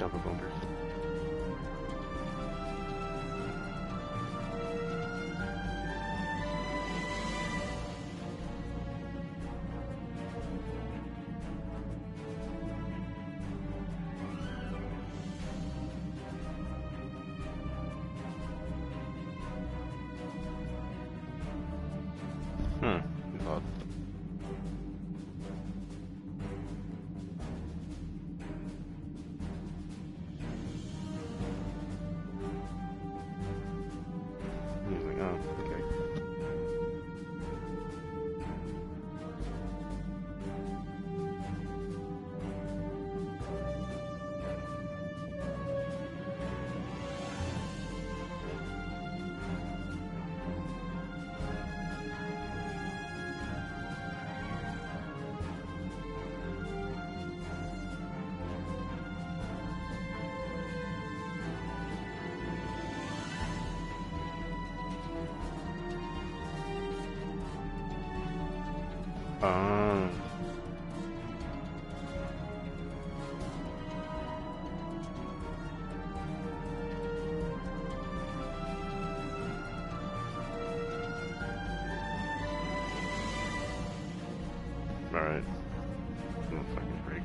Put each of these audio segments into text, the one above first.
double bumpers. Odd. He's like, oh, okay. Alright. No fucking break.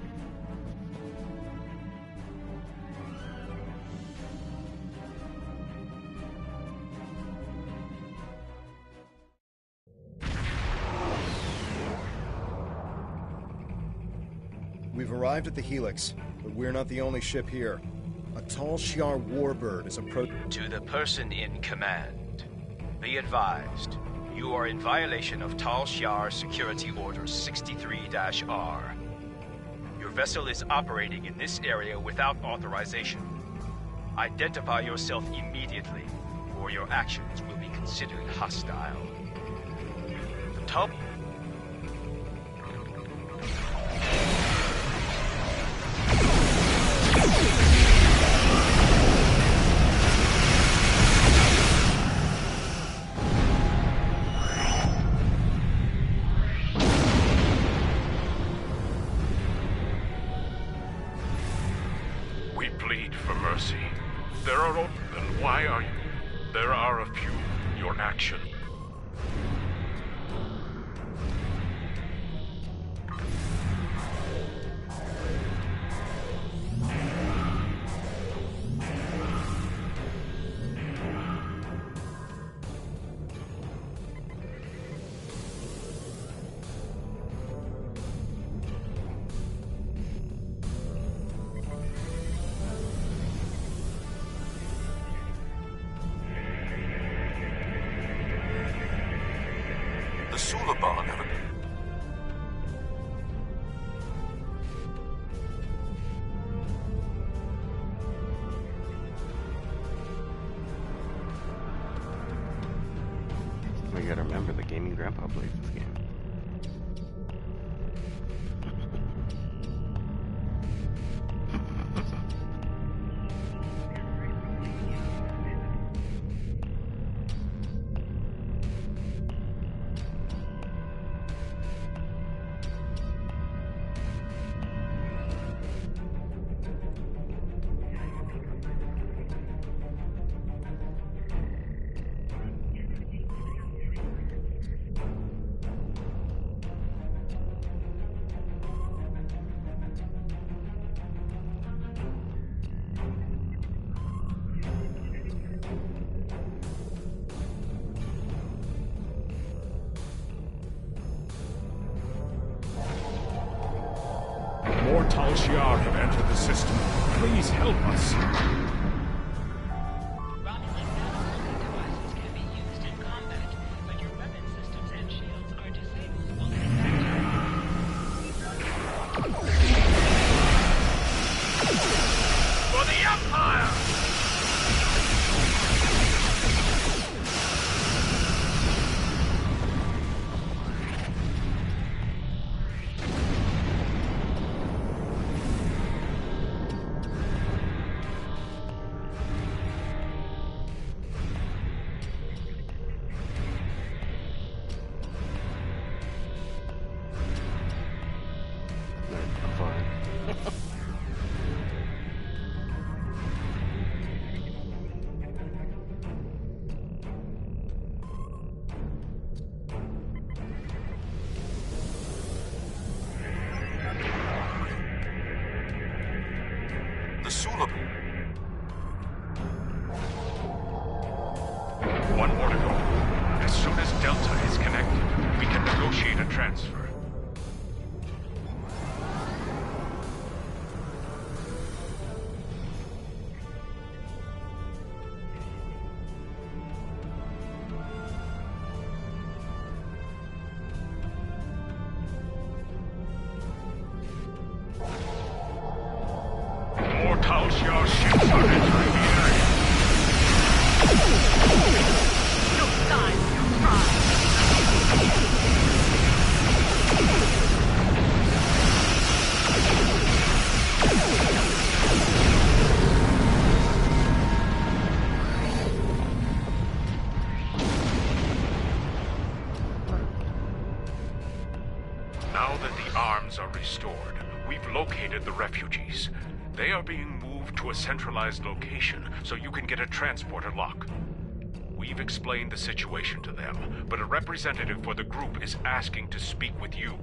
We've arrived at the Helix, but we're not the only ship here. A tall Shi'ar warbird is approaching. To the person in command, be advised, you are in violation of Tal Shiar Security Order 63-R. Your vessel is operating in this area without authorization. Identify yourself immediately, or your actions will be considered hostile. The Tal... I gotta remember the gaming grandpa plays this game. More Tal Shiar have entered the system. Please help us. Romulan nano devices can be used in combat, but your weapon systems and shields are disabled while For the Empire! the Sulaban. One more to go. As soon as Delta is connected, we can negotiate a transfer. More Tal Shiar ships are entering the area. No sign of your pride. Now that the arms are restored, we've located the refugees. They are being moved to a centralized location so you can get a transporter lock. We've explained the situation to them, but a representative for the group is asking to speak with you.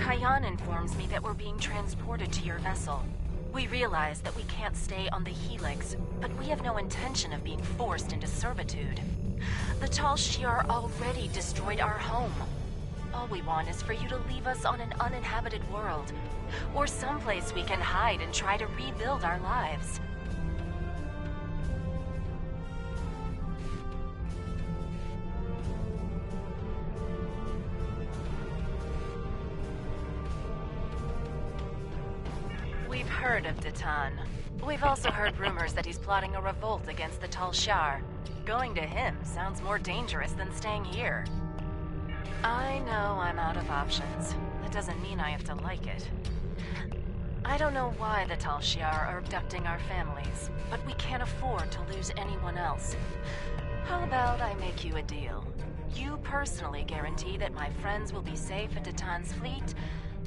Kayan informs me that we're being transported to your vessel. We realize that we can't stay on the Helix, but we have no intention of being forced into servitude. The Tal Shiar already destroyed our home. All we want is for you to leave us on an uninhabited world, or someplace we can hide and try to rebuild our lives. We've heard of Datan. We've also heard rumors that he's plotting a revolt against the Tal Shiar. Going to him sounds more dangerous than staying here. I know I'm out of options. That doesn't mean I have to like it. I don't know why the Tal Shiar are abducting our families, but we can't afford to lose anyone else. How about I make you a deal? You personally guarantee that my friends will be safe at Datan's fleet,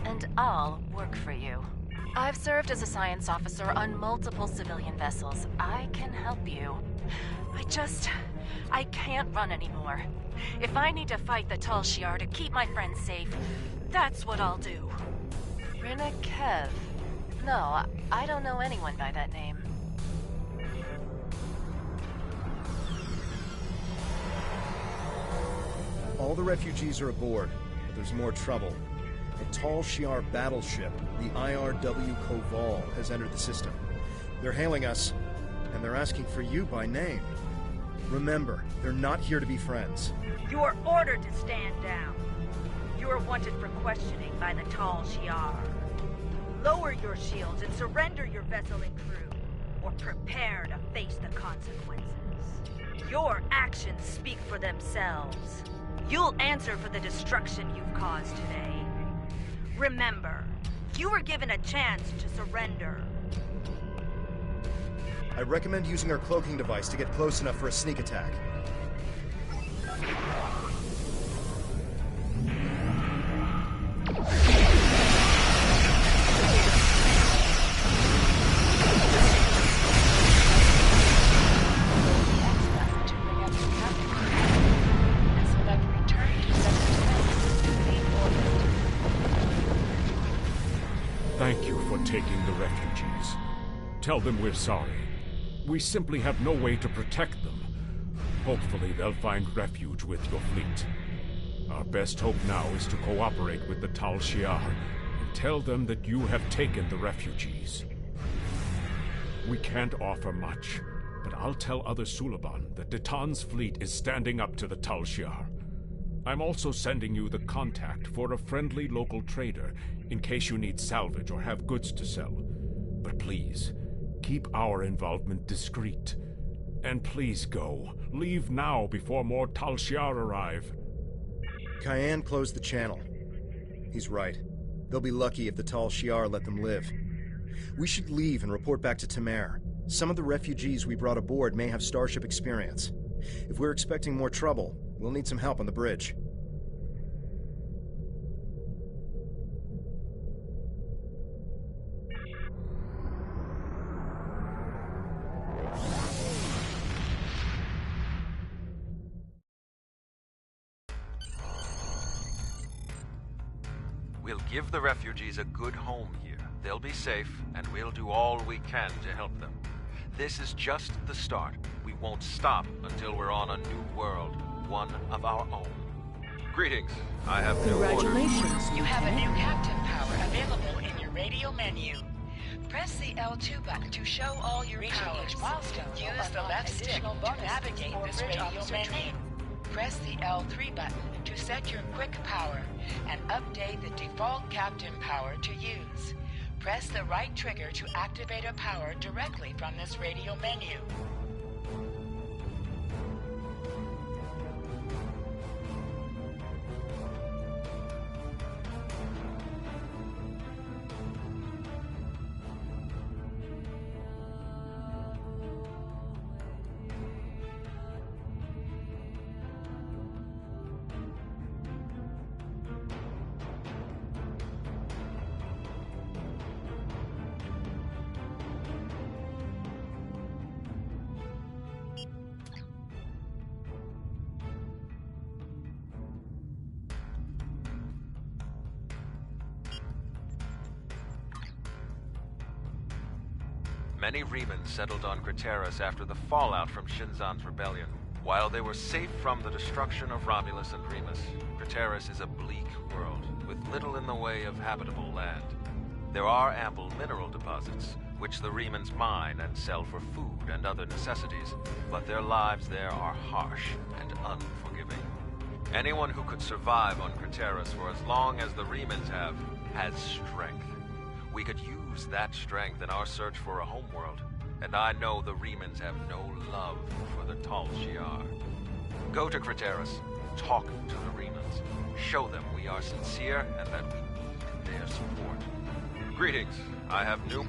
and I'll work for you. I've served as a science officer on multiple civilian vessels. I can help you. I can't run anymore. If I need to fight the Tal Shiar to keep my friends safe, that's what I'll do. Rina Kev? No, I don't know anyone by that name. All the refugees are aboard, but there's more trouble. A Tal Shiar battleship, the IRW Koval, has entered the system. They're hailing us, and they're asking for you by name. Remember, they're not here to be friends. You are ordered to stand down. You are wanted for questioning by the Tal Shiar. Lower your shields and surrender your vessel and crew, or prepare to face the consequences. Your actions speak for themselves. You'll answer for the destruction you've caused today. Remember, you were given a chance to surrender. I recommend using our cloaking device to get close enough for a sneak attack. Thank you for taking the refugees. Tell them we're sorry. We simply have no way to protect them. Hopefully they'll find refuge with your fleet. Our best hope now is to cooperate with the Tal Shiar and tell them that you have taken the refugees. We can't offer much, but I'll tell other Sulaban that Datan's fleet is standing up to the Tal Shiar. I'm also sending you the contact for a friendly local trader in case you need salvage or have goods to sell. But please, keep our involvement discreet. And please go. Leave now before more Tal Shiar arrive. Cayenne closed the channel. He's right. They'll be lucky if the Tal Shiar let them live. We should leave and report back to Tamer. Some of the refugees we brought aboard may have starship experience. If we're expecting more trouble, we'll need some help on the bridge. We'll give the refugees a good home here. They'll be safe, and we'll do all we can to help them. This is just the start. We won't stop until we're on a new world, one of our own. Greetings. I have new orders. Congratulations, you have a new captain power available in your radio menu. Press the L2 button to show all your powers. Use the left stick to navigate this radio menu. Press the L3 button to set your quick power and update the default captain power to use. Press the right trigger to activate a power directly from this radio menu. Many Remans settled on Craterus after the fallout from Shinzan's rebellion. While they were safe from the destruction of Romulus and Remus, Craterus is a bleak world, with little in the way of habitable land. There are ample mineral deposits, which the Remans mine and sell for food and other necessities, but their lives there are harsh and unforgiving. Anyone who could survive on Craterus for as long as the Remans have, has strength. We could use that strength in our search for a homeworld, and I know the Remans have no love for the Tal Shiar. Go to Craterus, talk to the Remans, show them we are sincere and that we need their support. Greetings, I have new...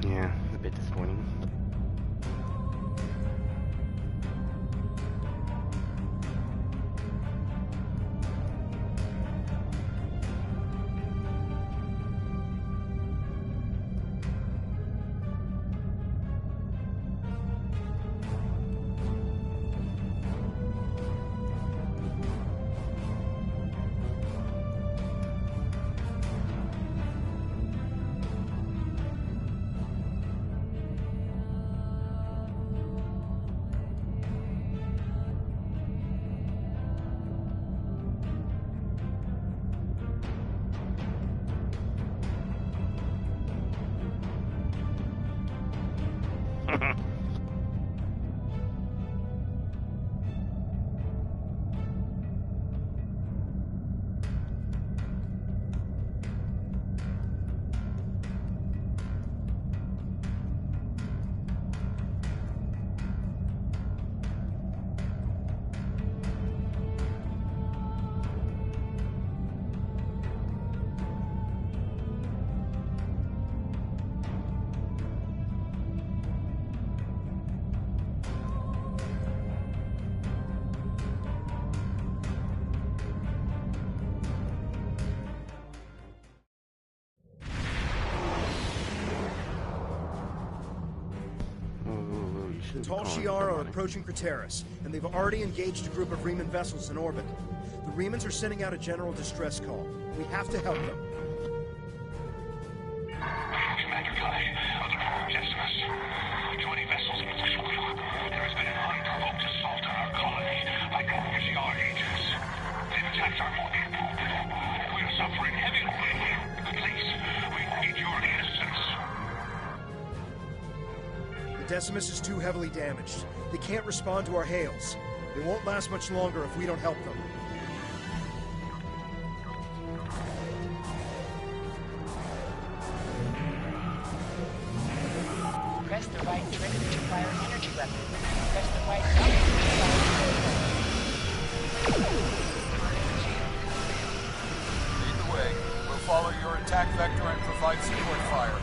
Yeah, a bit disappointing. The Tal Shiar are approaching Craterus, and they've already engaged a group of Reman vessels in orbit. The Remans are sending out a general distress call. We have to help them. Commander Guy, under Decimus. 20 vessels in position. There has been an unprovoked assault on our colony by Shiar agents. They've attacked our morning pool. We are suffering heavy losses. Please, we need your assistance. The Decimus is too heavily damaged. They can't respond to our hails. They won't last much longer if we don't help them. fire an energy weapon. Press the right button to Lead the way. We'll follow your attack vector and provide support fire.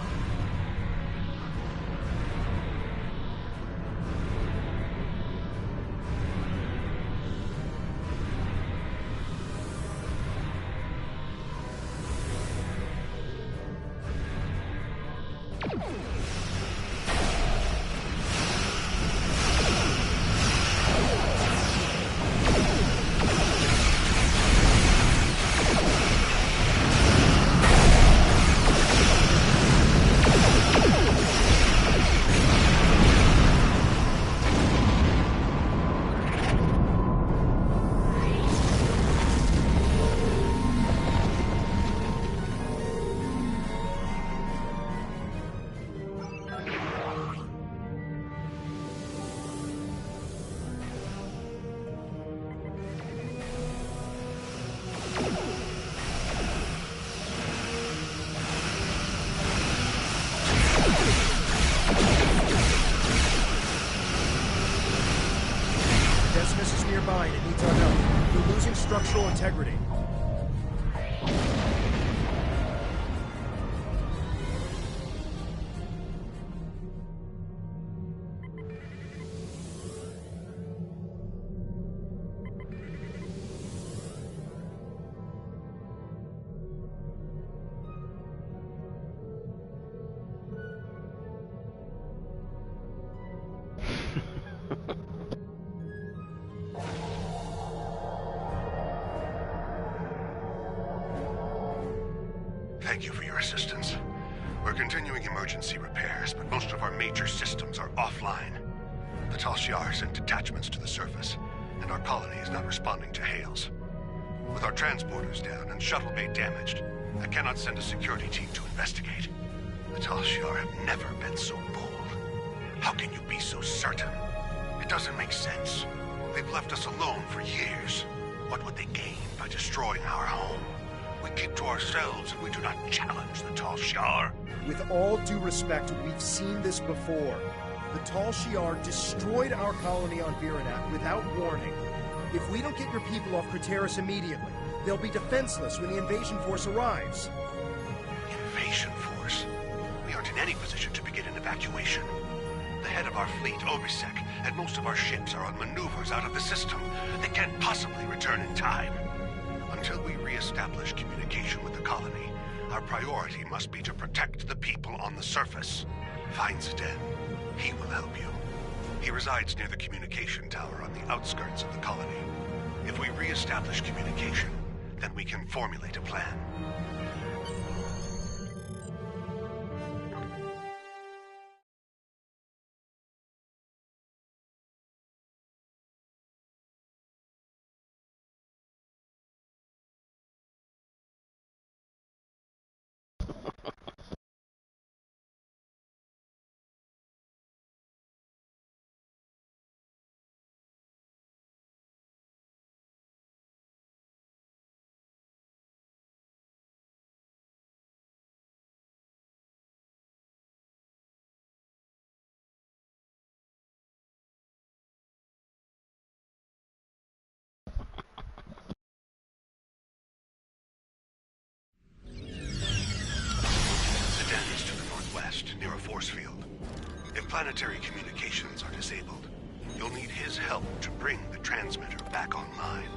Nearby, it needs our help. We're losing structural integrity. Thank you for your assistance. We're continuing emergency repairs, but most of our major systems are offline. The Tal Shiar sent detachments to the surface, and our colony is not responding to hails. With our transporters down and shuttle bay damaged, I cannot send a security team to investigate. The Tal Shiar have never been so bold. How can you be so certain? It doesn't make sense. They've left us alone for years. What would they gain by destroying our home? We keep to ourselves and we do not challenge the Tal Shiar. With all due respect, we've seen this before. The Tal Shiar destroyed our colony on Viranak without warning. If we don't get your people off Craterus immediately, they'll be defenseless when the invasion force arrives. Invasion force? We aren't in any position to begin an evacuation. The head of our fleet, Obisek, and most of our ships are on maneuvers out of the system. They can't possibly return in time. Until we re-establish communication with the colony, our priority must be to protect the people on the surface. Find Zidane. He will help you. He resides near the communication tower on the outskirts of the colony. If we re-establish communication, then we can formulate a plan. Near a force field. If planetary communications are disabled, you'll need his help to bring the transmitter back online.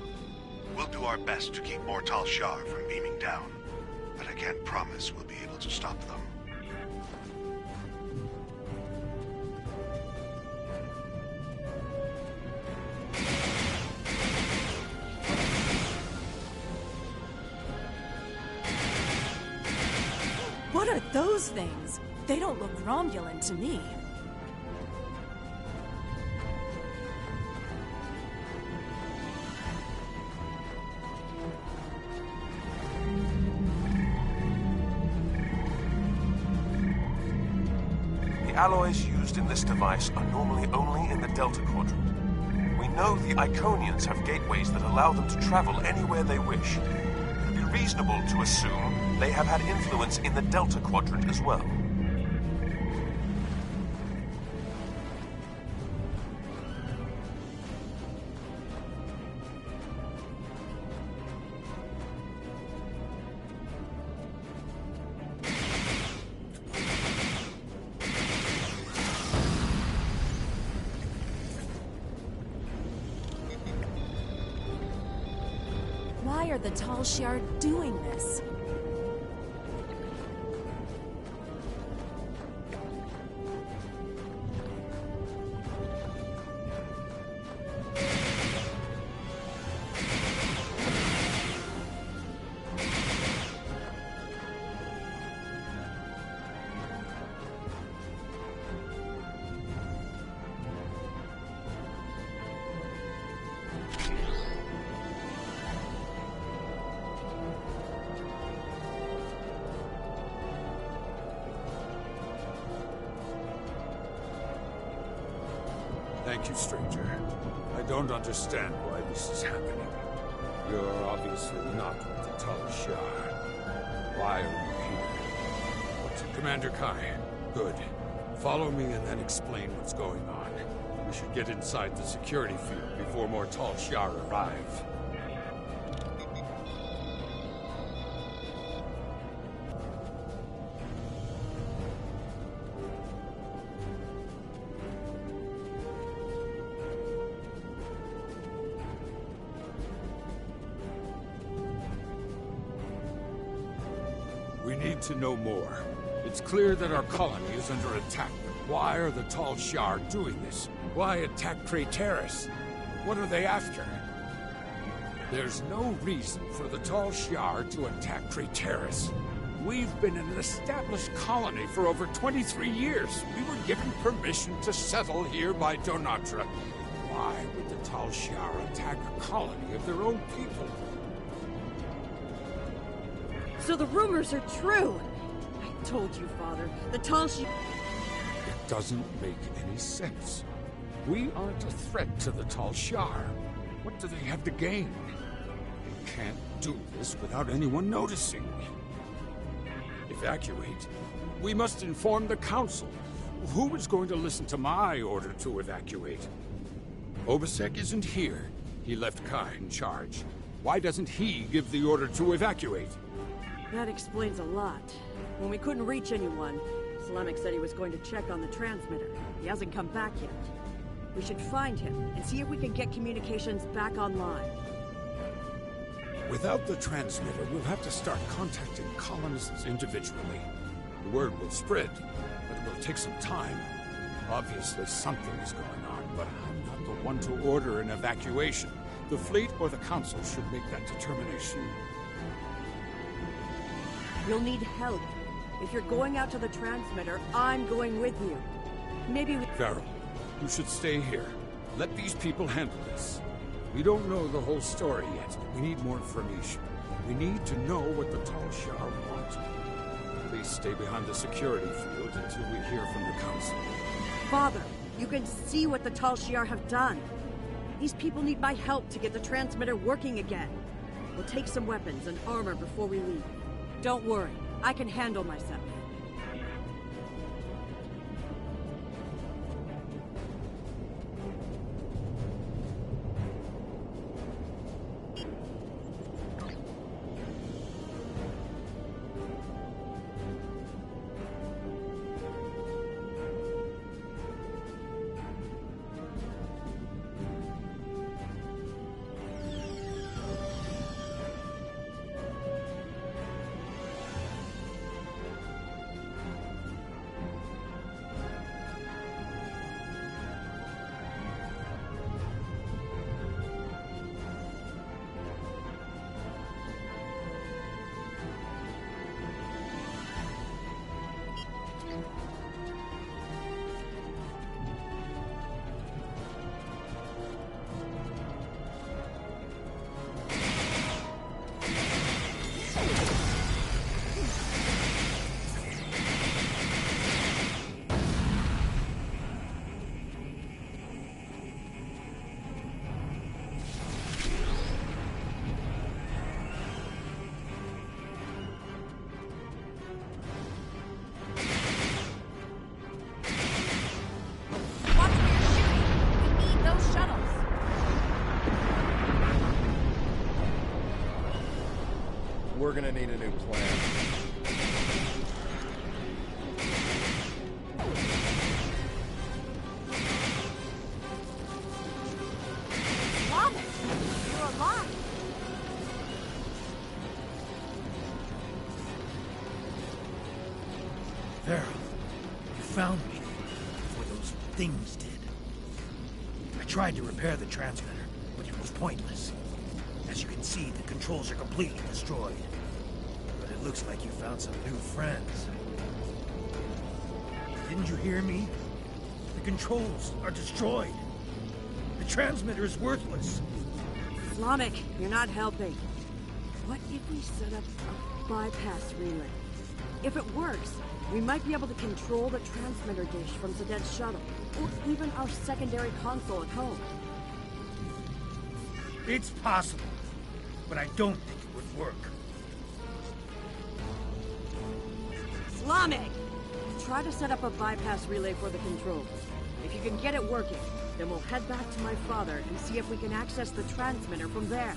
We'll do our best to keep more Tal Shiar from beaming down, but I can't promise we'll be able to stop them. What are those things? They don't look Romulan to me. The alloys used in this device are normally only in the Delta Quadrant. We know the Iconians have gateways that allow them to travel anywhere they wish. It would be reasonable to assume they have had influence in the Delta Quadrant as well. Why are the Tal Shiar doing this? Thank you, stranger. I don't understand why this is happening. You're obviously not with the Tal Shiar. Why are you here? What's it, Commander Kai? Good. Follow me and then explain what's going on. We should get inside the security field before more Tal Shiar arrive. We need to know more. It's clear that our colony is under attack, but why are the Tal Shiar doing this? Why attack Craterus? What are they after? There's no reason for the Tal Shiar to attack Craterus. We've been an established colony for over 23 years. We were given permission to settle here by Donatra. Why would the Tal Shiar attack a colony of their own people? So the rumors are true! I told you, Father. The Tal Shiar... It doesn't make any sense. We aren't a threat to the Tal Shiar. What do they have to gain? They can't do this without anyone noticing. Evacuate? We must inform the Council. Who is going to listen to my order to evacuate? Obasek isn't here. He left Kai in charge. Why doesn't he give the order to evacuate? That explains a lot. When we couldn't reach anyone, Slemmick said he was going to check on the transmitter. He hasn't come back yet. We should find him and see if we can get communications back online. Without the transmitter, we'll have to start contacting colonists individually. The word will spread, but it will take some time. Obviously something is going on, but I'm not the one to order an evacuation. The fleet or the council should make that determination. You'll need help. If you're going out to the transmitter, I'm going with you. Maybe we... Farrell, you should stay here. Let these people handle this. We don't know the whole story yet. We need more information. We need to know what the Tal Shiar want. Please stay behind the security field until we hear from the council. Father, you can see what the Tal Shiar have done. These people need my help to get the transmitter working again. We'll take some weapons and armor before we leave. Don't worry, I can handle myself. We're gonna need a new plan. Thomas, you're alive. found me before those things did. I tried to repair the transmitter, but it was pointless. As you can see, the controls are completely destroyed. But it looks like you found some new friends. Didn't you hear me? The controls are destroyed. The transmitter is worthless. Islamic, you're not helping. What if we set up a bypass relay? If it works, we might be able to control the transmitter dish from Sedet's shuttle, or even our secondary console at home. It's possible, but I don't think it would work. Islamic! Try to set up a bypass relay for the controls. If you can get it working, then we'll head back to my father and see if we can access the transmitter from there.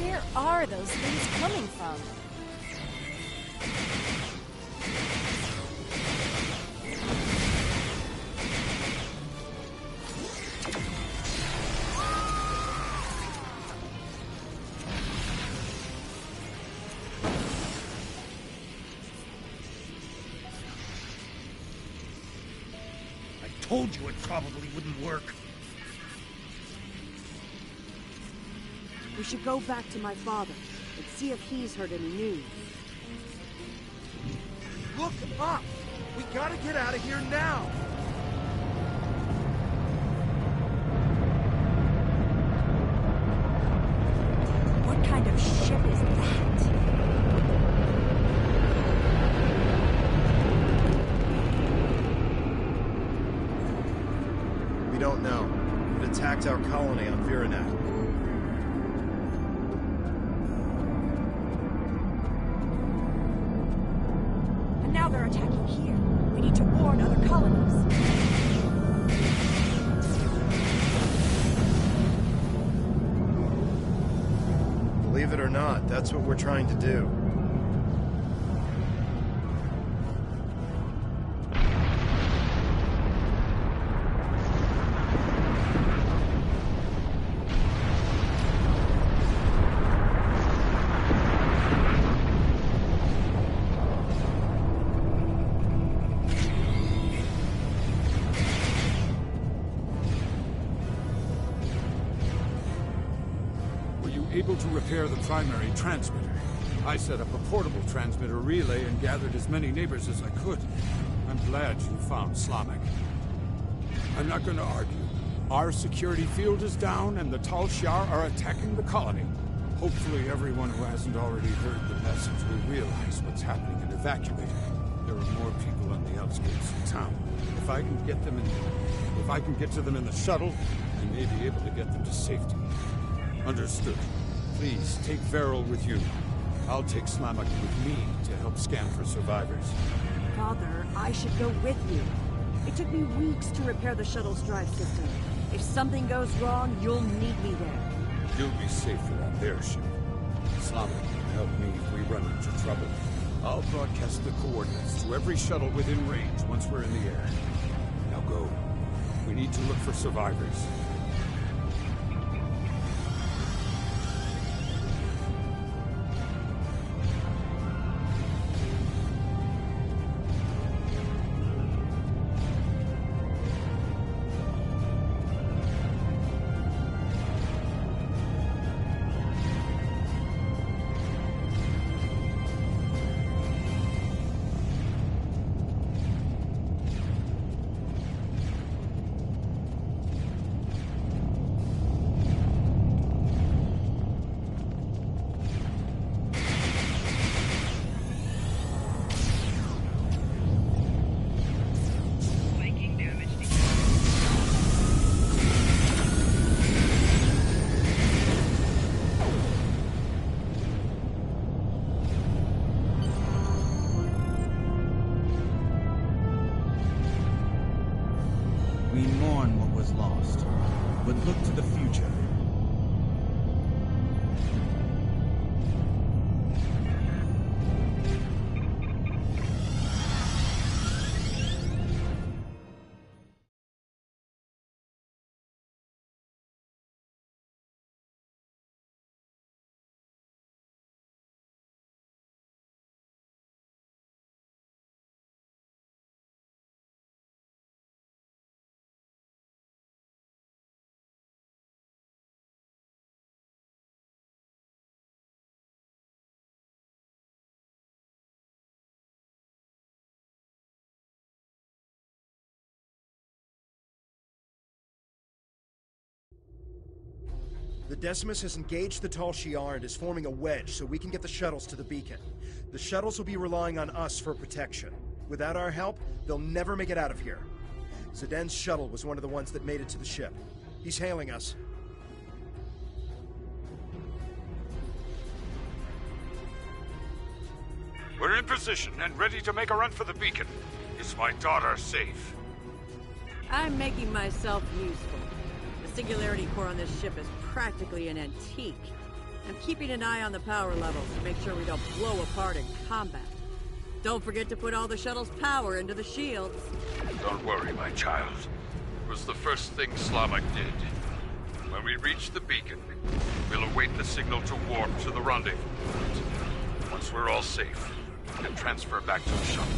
Where are those things coming from? I told you it probably wouldn't work. We should go back to my father and see if he's heard any news. Look up! We gotta get out of here now! What kind of ship is that? We don't know. It attacked our colony on Viranet. Now they're attacking here. We need to warn other colonies. Believe it or not, that's what we're trying to do. Able to repair the primary transmitter. I set up a portable transmitter relay and gathered as many neighbors as I could. I'm glad you found Slamek. I'm not going to argue. Our security field is down and the Tal Shiar are attacking the colony. Hopefully everyone who hasn't already heard the message will realize what's happening and evacuate. There are more people on the outskirts of town. If I can get to them in the shuttle, I may be able to get them to safety. Understood. Please, take Veril with you. I'll take Slamek with me to help scan for survivors. Father, I should go with you. It took me weeks to repair the shuttle's drive system. If something goes wrong, you'll need me there. You'll be safer on their ship. Slamek can help me if we run into trouble. I'll broadcast the coordinates to every shuttle within range once we're in the air. Now go. We need to look for survivors. We mourn what was lost, but look to the future. The Decimus has engaged the Tal Shiar and is forming a wedge so we can get the shuttles to the beacon. The shuttles will be relying on us for protection. Without our help, they'll never make it out of here. Zden's shuttle was one of the ones that made it to the ship. He's hailing us. We're in position and ready to make a run for the beacon. Is my daughter safe? I'm making myself useful. The singularity core on this ship is practically an antique. I'm keeping an eye on the power levels to make sure we don't blow apart in combat. Don't forget to put all the shuttle's power into the shields. Don't worry, my child. It was the first thing Slavic did. When we reach the beacon, we'll await the signal to warp to the rendezvous point. Once we're all safe, we can transfer back to the shuttle.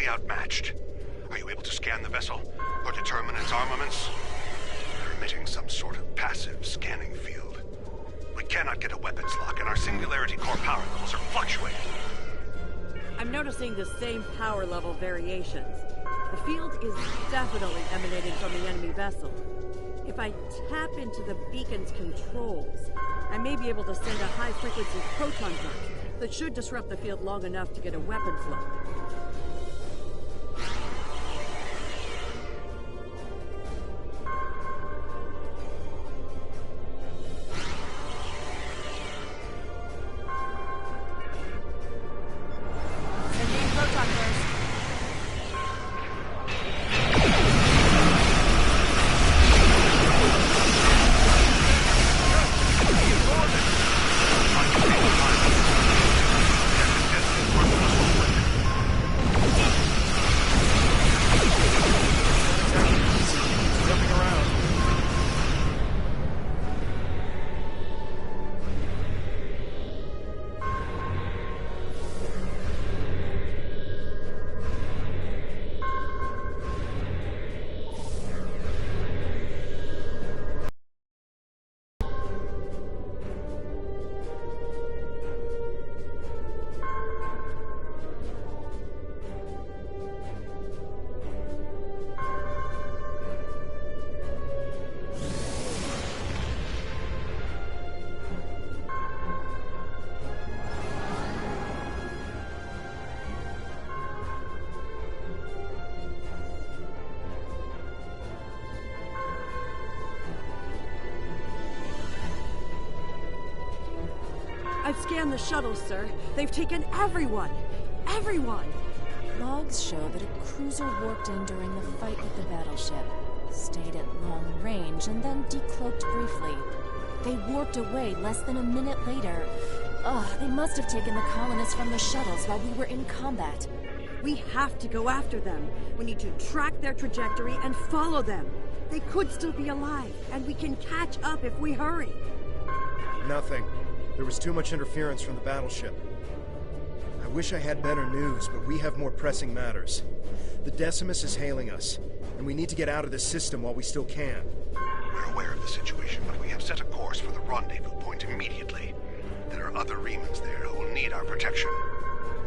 vastly outmatched. Are you able to scan the vessel, or determine its armaments? They're emitting some sort of passive scanning field. We cannot get a weapons lock, and our singularity core power levels are fluctuating. I'm noticing the same power level variations. The field is definitely emanating from the enemy vessel. If I tap into the beacon's controls, I may be able to send a high-frequency proton burst that should disrupt the field long enough to get a weapons lock. I've scanned the shuttles, sir. They've taken everyone. Everyone! Logs show that a cruiser warped in during the fight with the battleship, stayed at long range, and then decloaked briefly. They warped away less than a minute later. They must have taken the colonists from the shuttles while we were in combat. We have to go after them. We need to track their trajectory and follow them. They could still be alive, and we can catch up if we hurry. Nothing. There was too much interference from the battleship. I wish I had better news, but we have more pressing matters. The Decimus is hailing us, and we need to get out of this system while we still can. We're aware of the situation, but we have set a course for the rendezvous point immediately. There are other Remans there who will need our protection.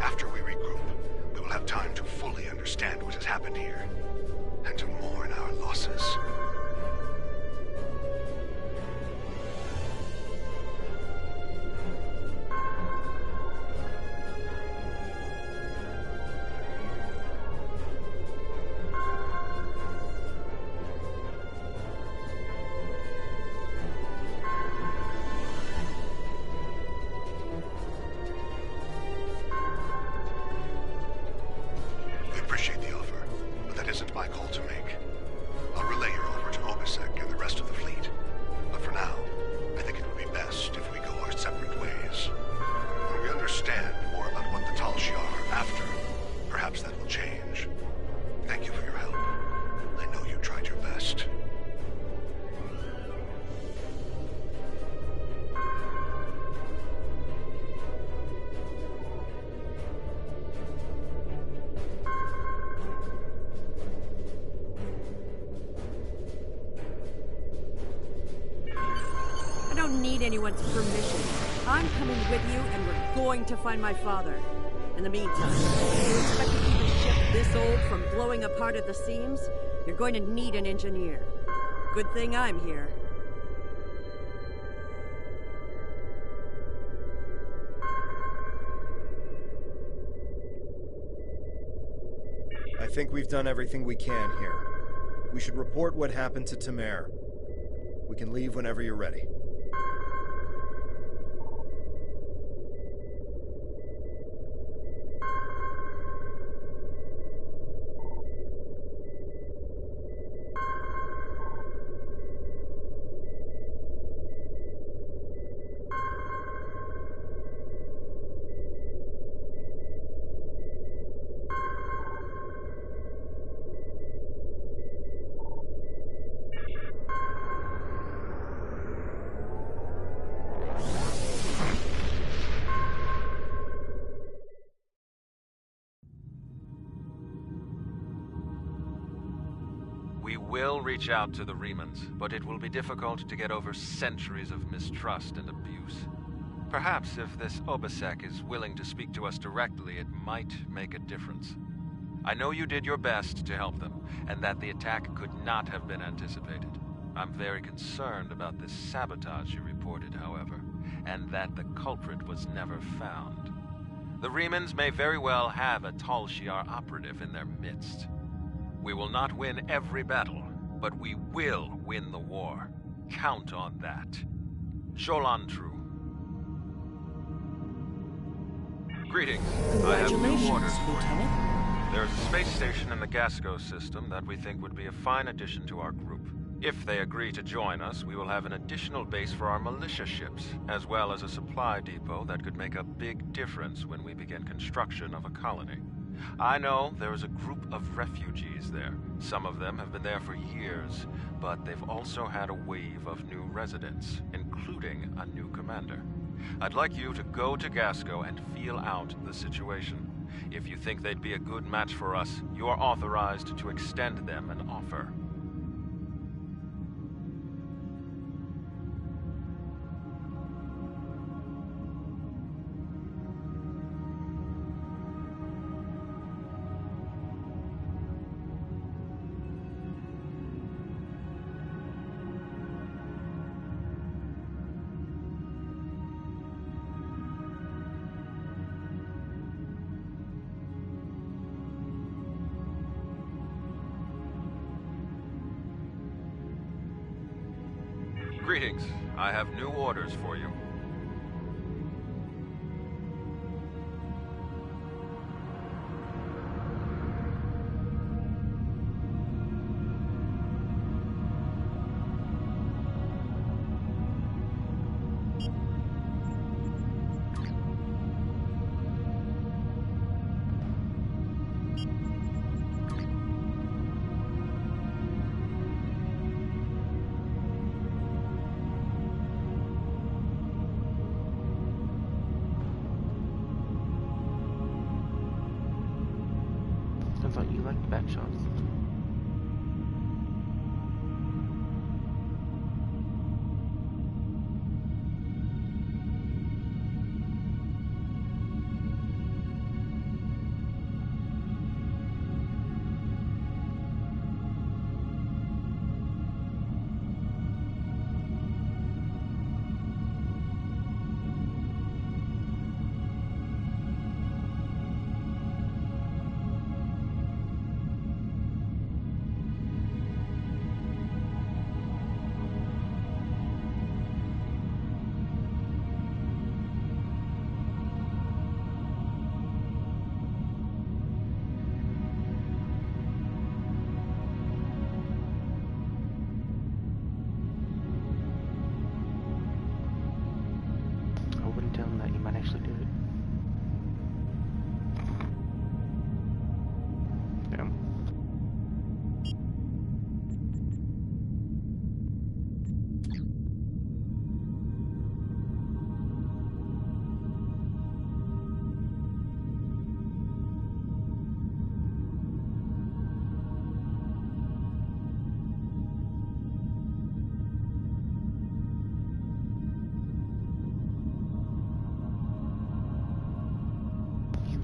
After we regroup, we will have time to fully understand what has happened here, and to mourn our losses. Anyone's permission. I'm coming with you, and we're going to find my father. In the meantime, if you expect to keep a ship this old from blowing apart at the seams, you're going to need an engineer. Good thing I'm here. I think we've done everything we can here. We should report what happened to Tamir. We can leave whenever you're ready. We will reach out to the Remans, but it will be difficult to get over centuries of mistrust and abuse. Perhaps if this Obasek is willing to speak to us directly, it might make a difference. I know you did your best to help them, and that the attack could not have been anticipated. I'm very concerned about this sabotage you reported, however, and that the culprit was never found. The Remans may very well have a Tal Shiar operative in their midst. We will not win every battle, but we will win the war. Count on that. Jolan True. Greetings. I have new orders for you. There's a space station in the Gasco system that we think would be a fine addition to our group. If they agree to join us, we will have an additional base for our militia ships, as well as a supply depot that could make a big difference when we begin construction of a colony. I know there is a group of refugees there. Some of them have been there for years, but they've also had a wave of new residents, including a new commander. I'd like you to go to Gasco and feel out the situation. If you think they'd be a good match for us, you are authorized to extend them an offer. Greetings. I have new orders for you. I thought you liked back shots. Actually do it. Damn.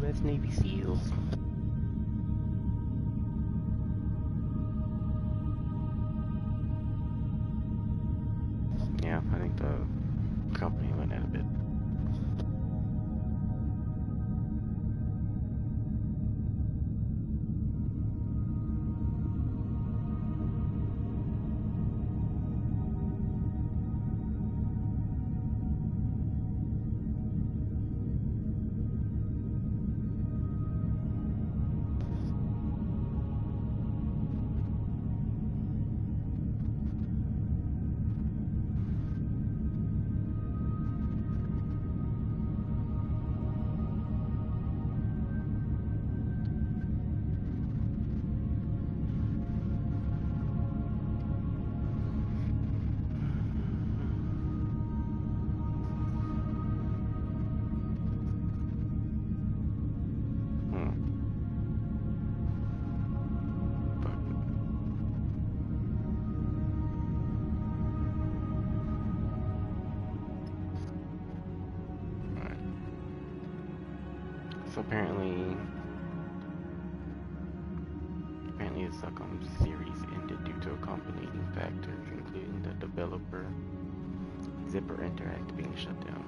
U.S. Navy SEALs. Yeah, I think the company went out a bit. apparently the Succumb series ended due to accompanying factors, including the developer Zipper Interact being shut down.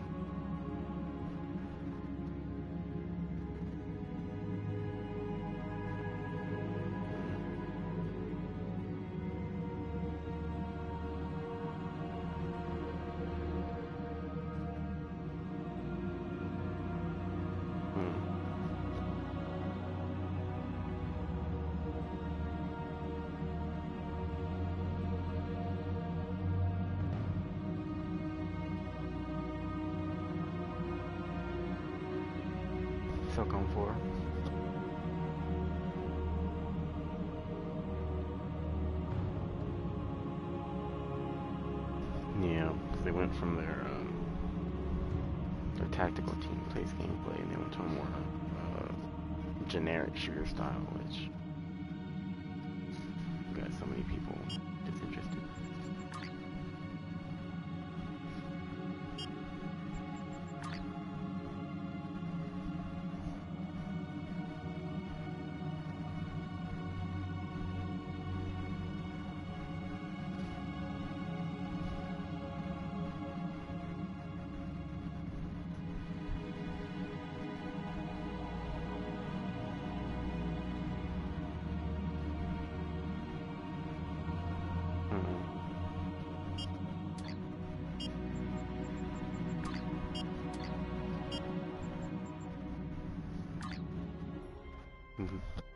Succumb 4. Yeah, they went from their tactical team-based gameplay, and they went to a more generic shooter style, which got so many people disinterested. Mm-hmm.